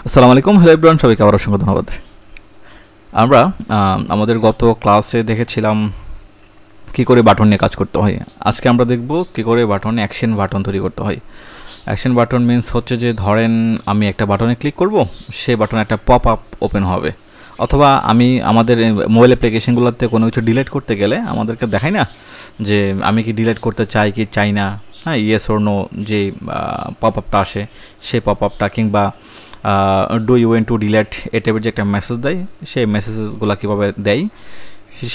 আসসালামু আলাইকুম, hello everyone, সবাইকে আবার অসংখ্য ধন্যবাদ। আমরা আমাদের গত ক্লাসে দেখেছিলাম কী করে বাটন নিয়ে কাজ করতে হয়। আজকে আমরা দেখব কী করে বাটনে অ্যাকশন বাটন তৈরি করতে হয়। অ্যাকশন বাটন মিন্স হচ্ছে যে ধরেন আমি একটা বাটনে ক্লিক করব, সেই বাটনে একটা পপ আপ ওপেন হবে, অথবা আমি আমাদের মোবাইল অ্যাপ্লিকেশনগুলোতে কোনো কিছু ডিলিট করতে গেলে আমাদেরকে দেখাই না যে আমি কি ডিলিট করতে চাই কি চাই না, হ্যাঁ, ইয়েস অর নো যে পপ আপটা আসে, সেই পপ আপটা কিংবা do you want to delete এ টাইপের যে একটা মেসেজ দেয়, সেই মেসেজগুলো কীভাবে দেয়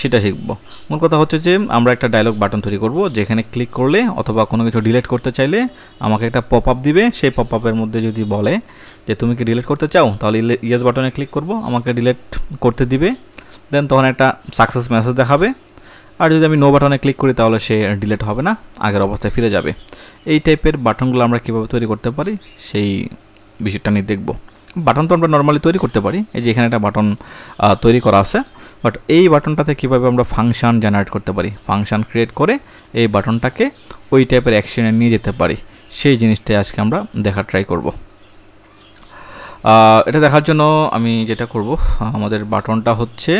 সেটা শিখব। মূল কথা হচ্ছে যে আমরা একটা ডায়লগ বাটন তৈরি করব, যেখানে ক্লিক করলে অথবা কোনো কিছু ডিলিট করতে চাইলে আমাকে একটা পপ আপ দিবে। সেই পপ আপের মধ্যে যদি বলে যে তুমি কি ডিলিট করতে চাও, তাহলে ইয়েস বাটনে ক্লিক করব, আমাকে ডিলিট করতে দিবে, দেন তখন একটা সাকসেস মেসেজ দেখাবে। আর যদি আমি নো বাটনে ক্লিক করি তাহলে সে ডিলিট হবে না, আগের অবস্থায় ফিরে যাবে। এই টাইপের বাটনগুলো আমরা কীভাবে তৈরি করতে পারি সেই বিষয়টা নিয়ে দেখব। বাটন তো আমরা নর্মালি তৈরি করতে পারি, এই যে এখানে একটা বাটন তৈরি করা আছে, বাট এই বাটনটাতে কীভাবে আমরা ফাংশন জেনারেট করতে পারি, ফাংশন ক্রিয়েট করে এই বাটনটাকে ওই টাইপের অ্যাকশনে নিয়ে যেতে পারি, সেই জিনিসটাই আজকে আমরা দেখার ট্রাই করব। এটা দেখার জন্য আমি যেটা করব, আমাদের বাটনটা হচ্ছে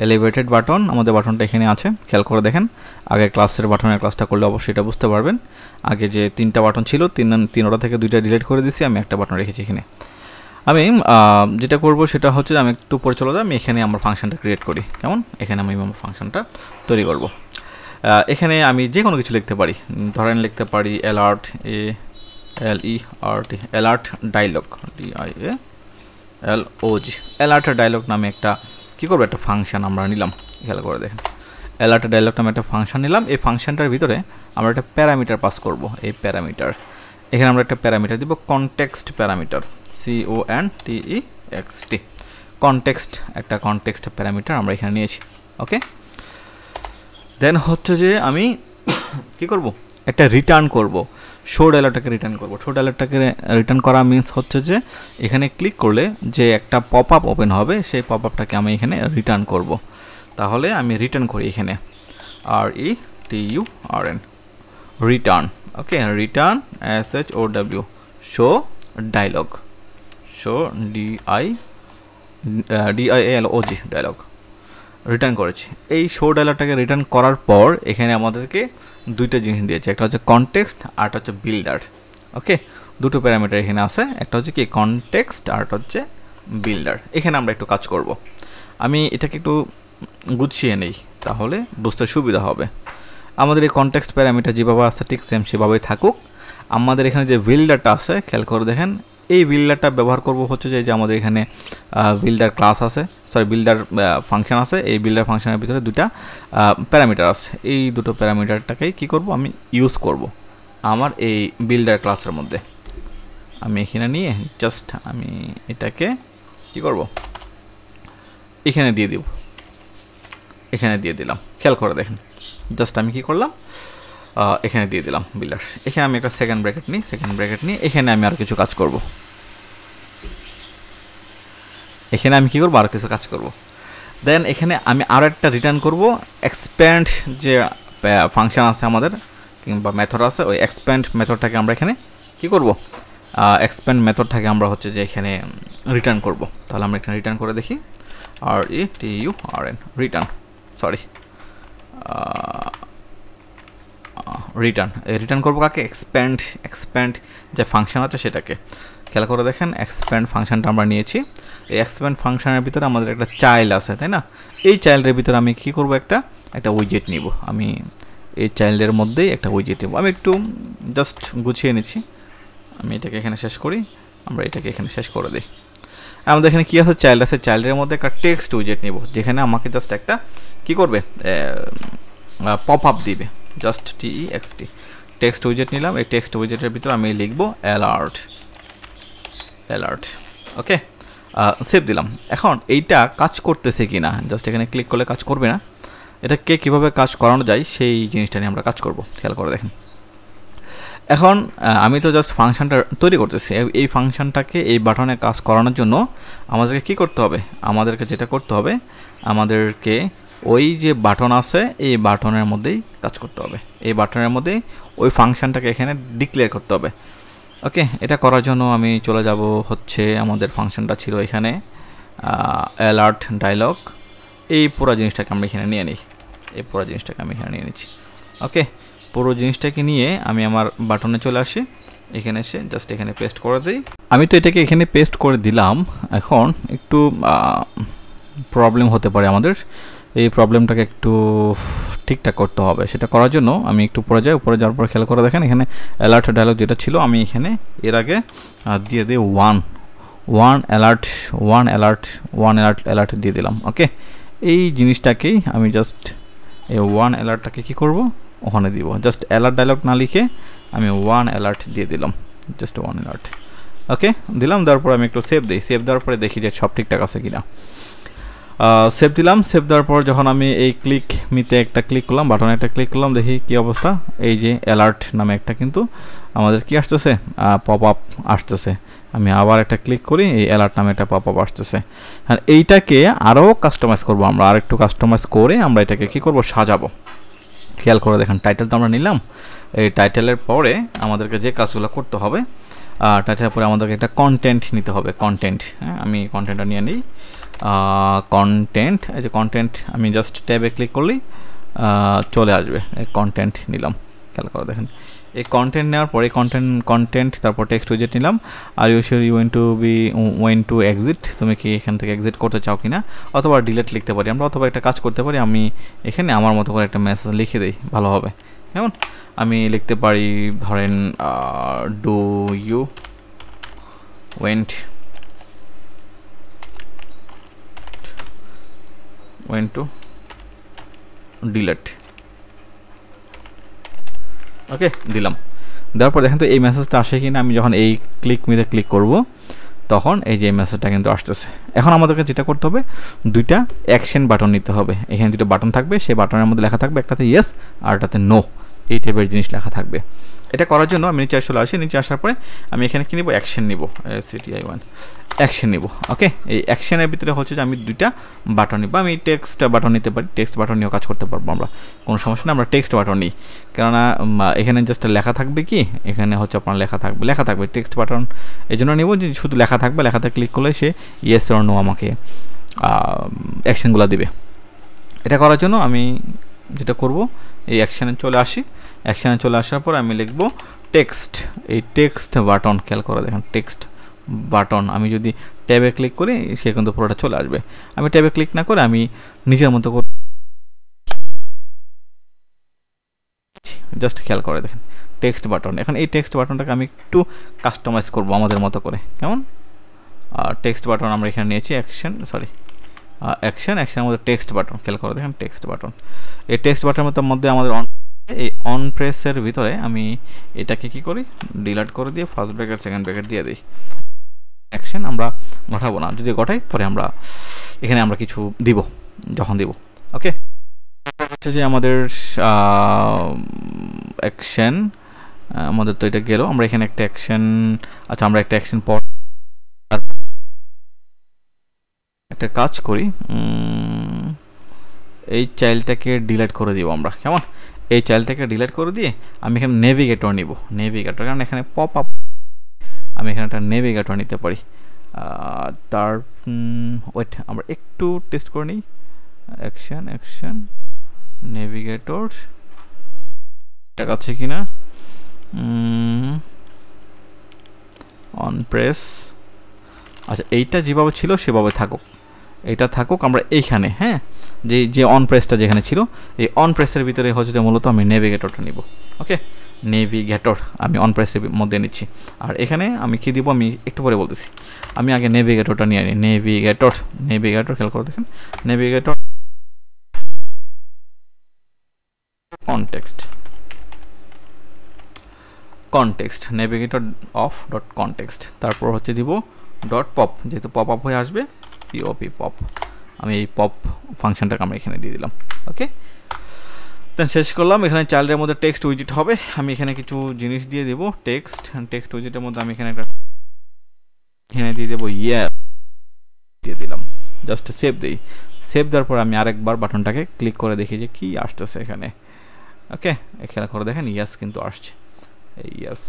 এলিভেটেড বাটন, আমাদের বাটনটা এখানে আছে, খেয়াল করে দেখেন। আগে ক্লাসের বাটনের ক্লাসটা করলে অবশ্যই এটা বুঝতে পারবেন। আগে যে তিনটা বাটন ছিল, তিনটা থেকে দুইটা ডিলিট করে দিয়েছি, আমি একটা বাটন রেখেছি এখানে। আমি যেটা করব সেটা হচ্ছে আমি একটু পরে চলে যাই, আমি এখানে আমার ফাংশনটা ক্রিয়েট করি। কেমন, এখানে আমি আমার ফাংশনটা তৈরি করব। এখানে আমি যে কোনো কিছু লিখতে পারি, ধরেন লিখতে পারি alert, ALERT, alert dialog, DIALOG, alert dialog নামে একটা কী করবো, একটা ফাংশন আমরা নিলাম। খেয়াল করে দেখেন, অ্যালার্ট ডায়লগ নামে একটা ফাংশন নিলাম। এই ফাংশনটার ভিতরে আমরা একটা প্যারামিটার পাস করব। এই প্যারামিটার, এখানে আমরা একটা প্যারামিটার দিব, কনটেক্সট প্যারামিটার, CONTEXT, কনটেক্সট, একটা কনটেক্সট প্যারামিটার আমরা এখানে নিয়েছি। ওকে, দেন হচ্ছে যে আমি কি করব, একটা রিটার্ন করব, শো ডায়লগটাকে রিটার্ন করব। শো ডায়লগটাকে রিটার্ন করা মিন্স হচ্ছে যে এখানে ক্লিক করলে যে একটা পপ আপ ওপেন হবে, সেই পপ আপটাকে আমি এখানে রিটার্ন করব। তাহলে আমি রিটার্ন করি এখানে RETURN, return. Okay, return SHOW, show dialog, show DIALOG, dialog return করেছি। এই শো ডায়লগটাকে রিটার্ন করার পর এখানে আমাদেরকে দুইটা জিনিস দিয়েছে, একটা হচ্ছে কনটেক্সট আর একটা হচ্ছে বিল্ডার। ওকে, দুটো প্যারামিটার এখানে আছে, একটা হচ্ছে কি কনটেক্সট আর একটা হচ্ছে বিল্ডার। এখানে আমরা একটু কাজ করব। আমি এটাকে একটু গুছিয়ে নেই, তাহলে বুঝতে সুবিধা হবে। আমাদের এই কনটেক্সট প্যারামিটার যেভাবে আছে ঠিক সেম সেভাবেই থাকুক। আমাদের এখানে যে বিল্ডারটা আছে, খেয়াল করে দেখেন, এই বিল্ডারটা ব্যবহার করব হচ্ছে যে আমাদের এখানে বিল্ডার ক্লাস আছে, সরি বিল্ডার ফাংশন আছে। এই বিল্ডার ফাংশনের ভিতরে দুটা প্যারামিটার আছে, এই দুটো প্যারামিটারটাকেই কী করব, আমি ইউজ করব আমার এই বিল্ডার ক্লাসের মধ্যে। আমি এখানে নিয়ে জাস্ট আমি এটাকে কী করব, এখানে দিয়ে দিব, এখানে দিয়ে দিলাম। খেয়াল করে দেখেন, জাস্ট আমি কী করলাম, এখানে দিয়ে দিলাম বিল্ডার। এখানে আমি একটা সেকেন্ড ব্র্যাকেট নিই, এখানে আমি আর কিছু কাজ করব। এখানে আমি কী করবো, আর কিছু কাজ করব। দেন এখানে আমি আরও একটা রিটার্ন করব, এক্সপ্যান্ড যে ফাংশন আছে আমাদের কিংবা মেথড আছে, ওই এক্সপ্যান্ড মেথডটাকে আমরা এখানে কী করব, এক্সপ্যান্ড মেথডটাকে আমরা হচ্ছে যে এখানে রিটার্ন করব। তাহলে আমরা এখানে রিটার্ন করে দেখি, RETURN, রিটার্ন, সরি রিটার্ন করবো কাকে, এক্সপ্যান্ড যে ফাংশন আছে সেটাকে। খেয়াল করে দেখেন, এক্সপ্যান্ড ফাংশনটা আমরা নিয়েছি। এই এক্সপ্যান্ড ফাংশনের ভিতরে আমাদের একটা চাইল্ড আছে, তাই না? এই চাইল্ডের ভিতরে আমি কী করবো, একটা উইজেট নিব। আমি এই চাইল্ডের মধ্যেই একটা উইজেট নেব। আমি একটু জাস্ট গুছিয়ে নিচ্ছি, আমি এটাকে এখানে শেষ করি, আমরা এটাকে এখানে শেষ করে দিই। আমাদের এখানে কী আছে, চাইল্ড আছে, চাইল্ডের মধ্যে একটা টেক্সট উইজেট নিব, যেখানে আমাকে জাস্ট একটা কী করবে, পপ আপ দিবে, জাস্ট TEXT, টেক্সট উইজেট নিলাম। এই টেক্সট উইজেটের ভিতরে আমি লিখব অ্যালার্ট। ওকে, সেভ দিলাম। এখন এইটা কাজ করতেছে কি না, জাস্ট এখানে ক্লিক করলে কাজ করবে না। এটাকে কীভাবে কাজ করানো যায় সেই জিনিসটা নিয়ে আমরা কাজ করব। খেয়াল করে দেখেন, এখন আমি তো জাস্ট ফাংশনটা তৈরি করতেছি। এই ফাংশনটাকে এই বাটনে কাজ করানোর জন্য আমাদেরকে কী করতে হবে, আমাদেরকে যেটা করতে হবে, আমাদেরকে ওই যে বাটন আছে এই বাটনের মধ্যেই কাজ করতে হবে। এই বাটনের মধ্যেই ওই ফাংশনটাকে এখানে ডিক্লেয়ার করতে হবে। ওকে, এটা করার জন্য আমি চলে যাব হচ্ছে আমাদের ফাংশনটা ছিল এখানে অ্যালার্ট ডায়লগ, এই পুরো জিনিসটাকে আমরা এখানে নিয়ে নিই, এই পুরো জিনিসটাকে আমি এখানে নিয়ে নিচ্ছি। ওকে, পুরো জিনিসটাকে নিয়ে আমি আমার বাটনে চলে আসি, এখানে এসে জাস্ট এখানে পেস্ট করে দিই। আমি তো এটাকে এখানে পেস্ট করে দিলাম, এখন একটু প্রবলেম হতে পারে আমাদের, এই প্রবলেমটাকে একটু ঠিকঠাক করতে হবে। সেটা করার জন্য আমি একটু উপরে যাই, উপরে যাওয়ার পর খেয়াল করে দেখেন এখানে অ্যালার্ট ডায়লগ যেটা ছিল আমি এখানে এর আগে দিয়ে দিই ওয়ান অ্যালার্ট দিয়ে দিলাম। ওকে, এই জিনিসটাকেই আমি জাস্ট এই ওয়ান অ্যালার্টটাকে কী করব ওখানে দিব, জাস্ট অ্যালার্ট ডায়লগ না লিখে আমি ওয়ান অ্যালার্ট দিয়ে দিলাম, জাস্ট ওয়ান অ্যালার্ট। ওকে, দিলাম, দেওয়ার পর আমি একটু সেভ দিই, সেভ দেওয়ার পরে দেখি যে সব ঠিকঠাক আছে কিনা। সেভ দিলাম, সেভ দেওয়ার পর যখন আমি এই ক্লিক মিতে একটা ক্লিক করলাম, বাটনে একটা ক্লিক করলাম, দেখি কি অবস্থা। এই যে অ্যালার্ট নামে একটা কিন্তু আমাদের কি আসতেছে, পপ আপ আসতেছে। আমি আবার একটা ক্লিক করি, এই অ্যালার্ট নামে একটা পপ আপ আসতেছে। আর এইটাকে আরও কাস্টমাইজ করবো আমরা, আর একটু কাস্টমাইজ করে আমরা এটাকে কি করব, সাজাবো। খেয়াল করে দেখেন টাইটেল তো আমরা নিলাম, এই টাইটেলের পরে আমাদেরকে যে কাজগুলো করতে হবে, টাইটেলের পরে আমাদেরকে একটা কন্টেন্ট নিতে হবে, কন্টেন্ট। হ্যাঁ, আমি কন্টেন্টটা নিয়ে নিই, কন্টেন্ট। এই যে কন্টেন্ট আমি জাস্ট ট্যাবে ক্লিক করলেই চলে আসবে, এই কন্টেন্ট নিলাম। খেয়াল করে দেখেন এই কন্টেন্ট নেওয়ার পরে কন্টেন্ট তারপর টেক্সট উইজেট নিলাম। Are you sure you want to exit, তুমি কি এখান থেকে এক্সিট করতে চাও কিনা, অথবা ডিলেট লিখতে পারি আমরা, অথবা একটা কাজ করতে পারি, আমি এখানে আমার মতো করে একটা মেসেজ লিখে দিই, ভালো হবে। কেমন, আমি লিখতে পারি ধরেন do you want to delete. Okay, দিলাম, দেওয়ার পর দেখেন তো এই মেসেজটা আসে কিনা। আমি যখন এই ক্লিক করব তখন এই যে মেসেজটা কিন্তু আসতেছে। এখন আমাদেরকে যেটা করতে হবে, দুইটা অ্যাকশন বাটন নিতে হবে। এখানে দুটো বাটন থাকবে, সেই বাটনের মধ্যে লেখা থাকবে একটাতে ইয়েস আর একটাতে নো, এই টাইপের জিনিস লেখা থাকবে। এটা করার জন্য আমি নিচে চলে আসি, নিচে আসার পরে আমি এখানে কি নিব, অ্যাকশন নিব, CTI1 অ্যাকশন নিব। ওকে, এই অ্যাকশনের ভিতরে হচ্ছে যে আমি দুইটা বাটন নিব। আমি টেক্সট বাটন নিতে পারি, টেক্সট বাটন নিয়েও কাজ করতে পারবো আমরা, কোনো সমস্যা না। আমরা টেক্সট বাটন নিই, কেননা এখানে জাস্ট লেখা থাকবে, কি এখানে হচ্ছে আপনার লেখা থাকবে টেক্সট বাটন। এই জন্য নেব যে শুধু লেখা থাকবে, লেখাতে ক্লিক করলে সে ইয়েস অর নো আমাকে অ্যাকশনগুলো দিবে। এটা করার জন্য আমি যেটা করব, এই অ্যাকশানে চলে আসি, অ্যাকশানে চলে আসার পর আমি লিখব টেক্সট, এই টেক্সট বাটন। খেয়াল করে দেখেন টেক্সট বাটন, আমি যদি ট্যাবে ক্লিক করি সে কিন্তু পুরোটা চলে আসবে। আমি ট্যাবে ক্লিক না করে আমি নিজের মতো করে জাস্ট খেয়াল করে দেখেন টেক্সট বাটন। এখন এই টেক্সট বাটনটাকে আমি একটু কাস্টমাইজ করব আমাদের মতো করে, কেমন। টেক্সট বাটন আমরা এখানে নিয়েছি, অ্যাকশনের মধ্যে টেক্সট বাটন। খেয়াল করে দেখেন টেক্সট বাটন, এই টেক্সট বাটনের মধ্যে আমাদের এই অন প্রেসের ভিতরে আমি এটাকে কি করি, ডিলিট করে দিয়ে ফার্স্ট ব্র্যাকেট সেকেন্ড ব্র্যাকেট দিয়ে দিই। অ্যাকশন আমরা ঘটাবো না, যদি ঘটাই পরে আমরা এখানে আমরা কিছু দিব যখন দিব। ওকে, হচ্ছে যে আমাদের অ্যাকশন, আমাদের তো এটা গেল, আমরা এখানে একটা অ্যাকশন, আচ্ছা আমরা একটা অ্যাকশন পর একটা কাজ করি, এই চাইল্ডটাকে ডিলিট করে দিব আমরা, কেমন। এই চাইল্ডটাকে ডিলিট করে দিয়ে আমি এখানে নেভিগেটর নিব, নেভিগেটর, কারণ এখানে পপ আপ, আমি এখানে একটা নেভিগেটর নিতে পারি। তার ওয়েট আমরা একটু টেস্ট করে নিই, অ্যাকশন নেভিগেটর আছে কিনা, অন প্রেস, আচ্ছা এইটা যেভাবে ছিল সেভাবে থাকুক, এটা থাকুক। আমরা এইখানে হ্যাঁ যে অন প্রেসটা যেখানে ছিল, এই অন প্রেসের ভিতরে হচ্ছে মূলত আমি নেভিগেটরটা নিব। ওকে, নেভিগেটর আমি অন প্রেসের মধ্যে নিচ্ছি। আর এখানে আমি কি দিব আমি একটু পরে বলতেছি, আমি আগে নেভিগেটরটা নিয়ে নিই। নেভিগেটর খেয়াল করে দেখেন, navigator context navigator of dot context, তারপর হচ্ছে দিব ডট পপ, যেহেতু পপ আপ হয়ে আসবে, পিওপি পপ, আমি এই পপ ফাংশনটাকে আমরা এখানে দিয়ে দিলাম। ওকে, দেন শেষ করলাম। এখানে চাইল্ডের মধ্যে টেক্সট উইজিট হবে, আমি এখানে কিছু জিনিস দিয়ে দেব, টেক্সট উইজিটের মধ্যে আমি এখানে একটা দিয়ে দেবো দিয়ে দিলাম, জাস্ট সেভ দিই। সেভ দেওয়ার পর আমি আরেকবার বাটনটাকে ক্লিক করে দেখি যে কি আসতেছে এখানে। ওকে, খেয়াল করে দেখেন ইয়াস কিন্তু আসছে, ইয়াস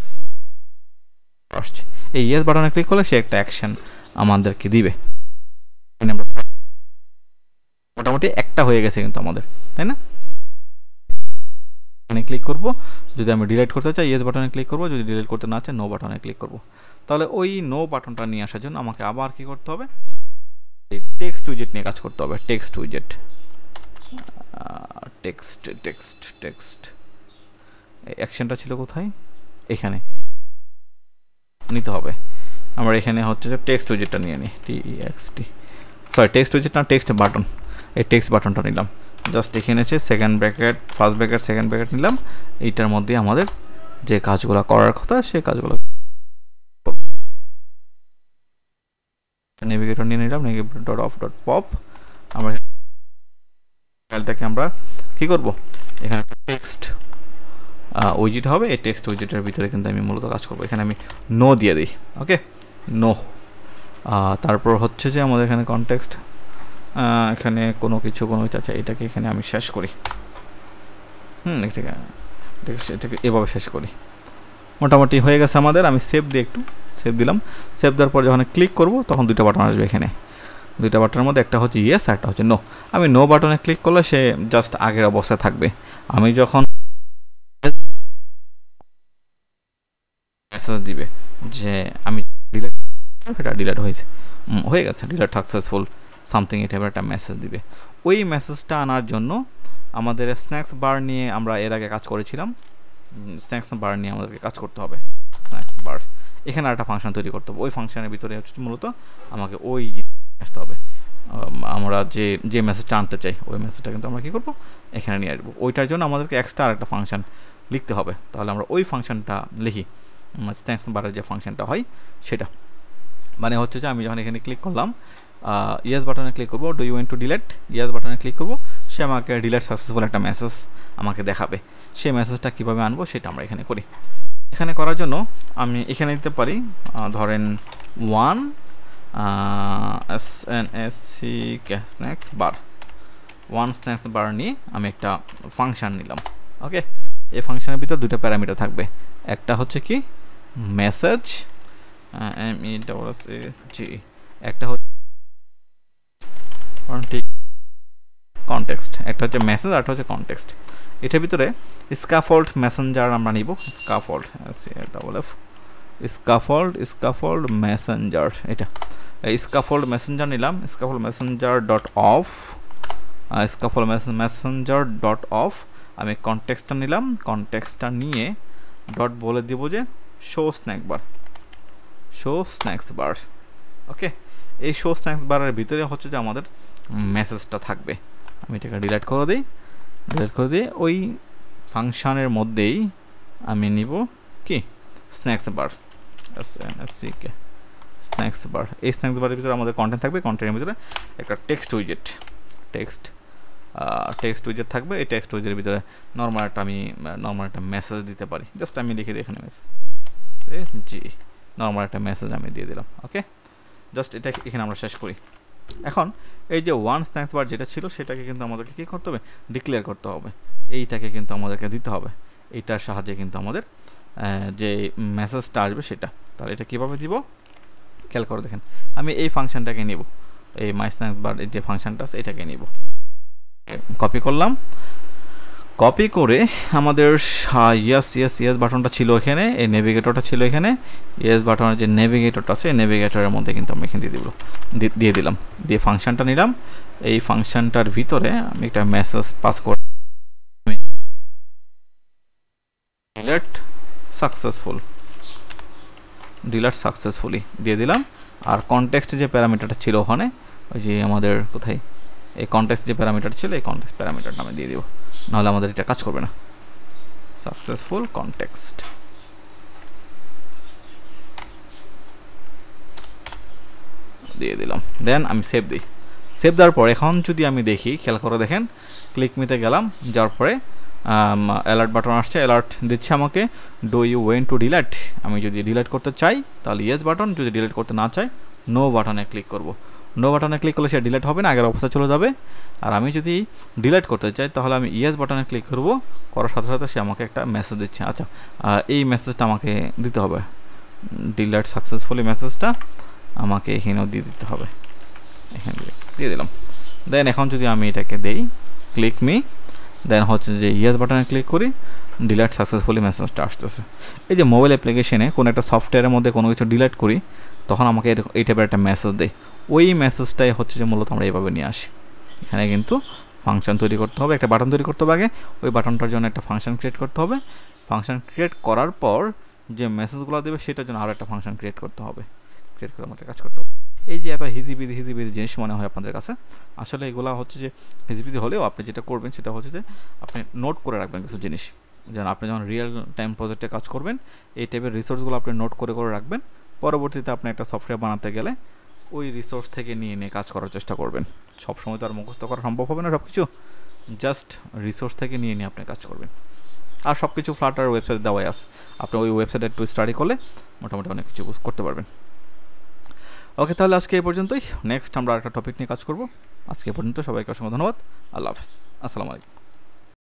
আসছে। এই ইয়েস বাটনে ক্লিক করলে সে একটা অ্যাকশন আমাদেরকে দিবে। মোটামুটি একটা হয়ে গেছে কিন্তু আমাদের, তাই না? এখানে ক্লিক করব, যদি আমি ডিলিট করতে চাই ইয়েস বাটনে ক্লিক করব, যদি ডিলিট করতে না চাই নো বাটনে ক্লিক করব। তাহলে ওই নো বাটনটা নিয়ে আসার জন্য আমাকে আবার কি করতে হবে, এই টেক্সট উইজেট নিয়ে কাজ করতে হবে। টেক্সট উইজেট, টেক্সট টেক্সট টেক্সট অ্যাকশনটা ছিল কোথায়, এখানে নিতে হবে। আমরা এখানে হচ্ছে যে টেক্সট উইজেটটা নিয়ে নিই, TEXT, সরি টেক্সট উইজেট না, টেক্সট বাটন। এই টেক্সট বাটনটা নিলাম, জাস্ট এখানে এসে second bracket, first bracket, second bracket নিলাম। এইটার মধ্যে আমাদের যে কাজগুলো করার কথা সেই কাজগুলো নেভিগেটর নিয়ে নিলাম, নেভিগেটর অফ ডট পপ। আমরা ফাইলটাকে আমরা কি করব, এখানে একটা টেক্সট উইজেট হবে, এই টেক্সট উইজেটের ভিতরে কিন্তু আমি মূলত কাজ করব। এখানে আমি নো দিয়ে দিই, ওকে, নো। তারপর হচ্ছে যে আমাদের এখানে কনটেক্সট, এখানে কোনো কিছু আচ্ছা এটাকে এখানে আমি শেষ করি, এটাকে এভাবে শেষ করি। মোটামুটি হয়ে গেছে আমাদের। আমি সেভ দিয়ে একটু সেভ দিলাম। সেভ দেওয়ার পর যখন ক্লিক করব তখন দুইটা বাটন আসবে। এখানে দুইটা বাটনের মধ্যে একটা হচ্ছে ইয়েস আর একটা হচ্ছে নো। আমি নো বাটনে ক্লিক করলে সে জাস্ট আগের অবস্থায় থাকবে। আমি যখন মেসেজ দিবে যে আমি ডিলিট, এটা ডিলিট হয়ে গেছে, ডিলিট সাকসেসফুল সামথিং, এটা একটা মেসেজ দিবে। ওই মেসেজটা আনার জন্য আমাদের স্ন্যাক্স বার নিয়ে আমরা এর আগে কাজ করেছিলাম, স্ন্যাক্স বার নিয়ে আমাদেরকে কাজ করতে হবে। স্ন্যাক্স বার, এখানে একটা ফাংশন তৈরি করতে হবে। ওই ফাংশনের ভিতরে হচ্ছে মূলত আমাকে ওই আসতে হবে। আমরা যে মেসেজটা আনতে চাই ওই মেসেজটা কিন্তু আমরা কী করবো, এখানে নিয়ে আসবো। ওইটার জন্য আমাদেরকে এক্সট্রা আরেকটা ফাংশন লিখতে হবে। তাহলে আমরা ওই ফাংশনটা লিখি, স্ন্যাক্স বারের যে ফাংশনটা হয় সেটা। মানে হচ্ছে যে আমি যখন এখানে ক্লিক করলাম, ইয়েস বাটনে ক্লিক করবো, do you want to delete, yes বাটনে ক্লিক করবো, সে আমাকে ডিলিট সাকসেসফুল একটা মেসেজ আমাকে দেখাবে। সেই মেসেজটা কীভাবে আনবো সেটা আমরা এখানে করি। এখানে করার জন্য আমি এখানে দিতে পারি, ধরেন ওয়ান স্ন্যাক্স বার, ওয়ান স্ন্যাক্স বার নিয়ে আমি একটা ফাংশন নিলাম, ওকে। এই ফাংশনের ভিতর দুটো প্যারামিটার থাকবে, একটা হচ্ছে কি মেসেজ, MESSAG, একটা হচ্ছে কনটেক্সট, একটা হচ্ছে মেসেজ আর একটা হচ্ছে কনটেক্সট। এটার ভিতরে স্কাফোল্ড মেসেঞ্জার আমরা নিব, স্কাফোল্ড স্কাফোল্ড মেসেঞ্জার, এটা স্কাফোল্ড মেসেঞ্জার নিলাম। স্কাফোল্ড Messenger dot of, স্কাফোল্ড Messenger dot of. আমি কনটেক্সটটা নিলাম, কনটেক্সটটা নিয়ে ডট বলে দিব যে শো স্ন্যাক বার, শো স্ন্যাক্স বার, ওকে। এই শো স্ন্যাক্স বারের ভিতরে হচ্ছে যে আমাদের মেসেজটা থাকবে। আমি এটাকে ডিলিট করে দিই, ডিলিট করে দিয়ে ওই ফাংশনের মধ্যেই আমি নিব কি স্ন্যাক্স বার, SNACK স্ন্যাক্স বার। এই স্ন্যাক্স বারের ভিতরে আমাদের কন্টেন্ট থাকবে, কন্টেন্টের ভিতরে একটা টেক্সট উইজেট, টেক্সট উইজেট থাকবে। এই টেক্সট উইজেটের ভিতরে নর্মাল একটা মেসেজ দিতে পারি। জাস্ট আমি লিখে দিই এখানে মেসেজ, নর্মাল একটা মেসেজ আমি দিয়ে দিলাম, ওকে। জাস্ট এটা এখানে আমরা শেষ করি। এখন এই যে ওয়ান স্ন্যাক্স বার যেটা ছিল সেটাকে কিন্তু আমাদেরকে কী করতে হবে, ডিক্লেয়ার করতে হবে। এইটাকে কিন্তু আমাদেরকে দিতে হবে। এইটার সাহায্যে কিন্তু আমাদের যে মেসেজটা আসবে সেটা। তাহলে এটা কীভাবে দিব খেয়াল করে দেখেন। আমি এই ফাংশনটাকে নিব, এই মাই স্ন্যাক্স বার যে ফাংশনটা আছে এটাকে নিব, কপি করলাম। কপি করে আমাদের ইয়েস বাটনটা ছিল এখানে, এই নেভিগেটরটা ছিল এখানে। ইয়েস বাটনের যে নেভিগেটরটা আছে এই নেভিগেটরের মধ্যে কিন্তু আমি এখানে দিয়ে দিলাম, দিয়ে ফাংশনটা নিলাম। এই ফাংশনটার ভিতরে আমি একটা মেসেজ পাস করে ডিলিট সাকসেসফুলি দিয়ে দিলাম। আর কনটেক্সট যে প্যারামিটারটা ছিল ওখানে, ওই যে আমাদের কোথায় এই কনটেক্সট যে প্যারামিটার ছিল এই কনটেক্সট প্যারামিটারটা আমি দিয়ে দিব, নাহলে আমাদের এটা কাজ করবে না। সাকসেসফুল কনটেক্সট দিয়ে দিলাম, দেন আমি সেভ দিই। সেভ দেওয়ার পর এখন যদি আমি দেখি, খেয়াল করে দেখেন, ক্লিক মিতে গেলাম, যাওয়ার পরে অ্যালার্ট বাটন আসছে, অ্যালার্ট দিচ্ছে আমাকে do you want to delete. আমি যদি ডিলিট করতে চাই তাহলে ইয়েস বাটন, যদি ডিলিট করতে না চাই নো বাটনে ক্লিক করব। নো বাটনে ক্লিক করলে সে ডিলিট হবে না, আগের অবস্থা চলে যাবে। আর আমি যদি ডিলিট করতে চাই তাহলে আমি ইয়েস বাটনে ক্লিক করব, করার সাথে সাথে সে আমাকে একটা মেসেজ দিচ্ছে। আচ্ছা, এই মেসেজটা আমাকে দিতে হবে, ডিলিট সাকসেসফুলি মেসেজটা আমাকে এখানেও দিয়ে দিতে হবে, এখানে দিয়ে দিলাম। দেন এখন যদি আমি এটাকে দেই ক্লিক মি, দেন হচ্ছে যে ইয়েস বাটনে ক্লিক করি, ডিলিট সাকসেসফুলি মেসেজটা আসতেছে। এই যে মোবাইল অ্যাপ্লিকেশনে কোনো একটা সফটওয়্যারের মধ্যে কোনো কিছু ডিলিট করি তখন আমাকে এই টাইপের একটা মেসেজ দেয়, ওই মেসেজটাই হচ্ছে যে মূলত আমরা এইভাবে নিয়ে আসি। এখানে কিন্তু ফাংশন তৈরি করতে হবে, একটা বাটন তৈরি করতে হবে আগে, ওই বাটনটার জন্য একটা ফাংশন ক্রিয়েট করতে হবে, ফাংশন ক্রিয়েট করার পর যে মেসেজগুলো দেবে সেটার জন্য আরও একটা ফাংশন ক্রিয়েট করতে হবে, ক্রিয়েট করে আমাদের কাজ করতে হবে। এই যে এত হিজিবিজি জিনিস মনে হয় আপনাদের কাছে, আসলে এগুলো হচ্ছে যে হিজিবিজি হলেও আপনি যেটা করবেন সেটা হচ্ছে যে আপনি নোট করে রাখবেন কিছু জিনিস, যেন আপনি যখন রিয়েল টাইম প্রজেক্টে কাজ করবেন এই টাইপের রিসোর্সগুলো আপনি নোট করে রাখবেন। পরবর্তীতে আপনি একটা সফটওয়্যার বানাতে গেলে ওই রিসোর্স থেকে নিয়ে কাজ করার চেষ্টা করবেন। সবসময় তো আর মুখস্থ করা সম্ভব হবে না সব কিছু, জাস্ট রিসোর্স থেকে নিয়ে আপনি কাজ করবেন। আর সব কিছু ফ্লাটার ওয়েবসাইট দেওয়াই আছে, আপনি ওই ওয়েবসাইটে একটু স্টাডি করলে মোটামুটি অনেক কিছু করতে পারবেন। ওকে, তাহলে আজকে এই পর্যন্তই, নেক্সট আমরা একটা টপিক নিয়ে কাজ করব। আজকে এই পর্যন্ত, সবাইকে অসংখ্য ধন্যবাদ, আল্লাহ হাফেজ, আসসালামু আলাইকুম।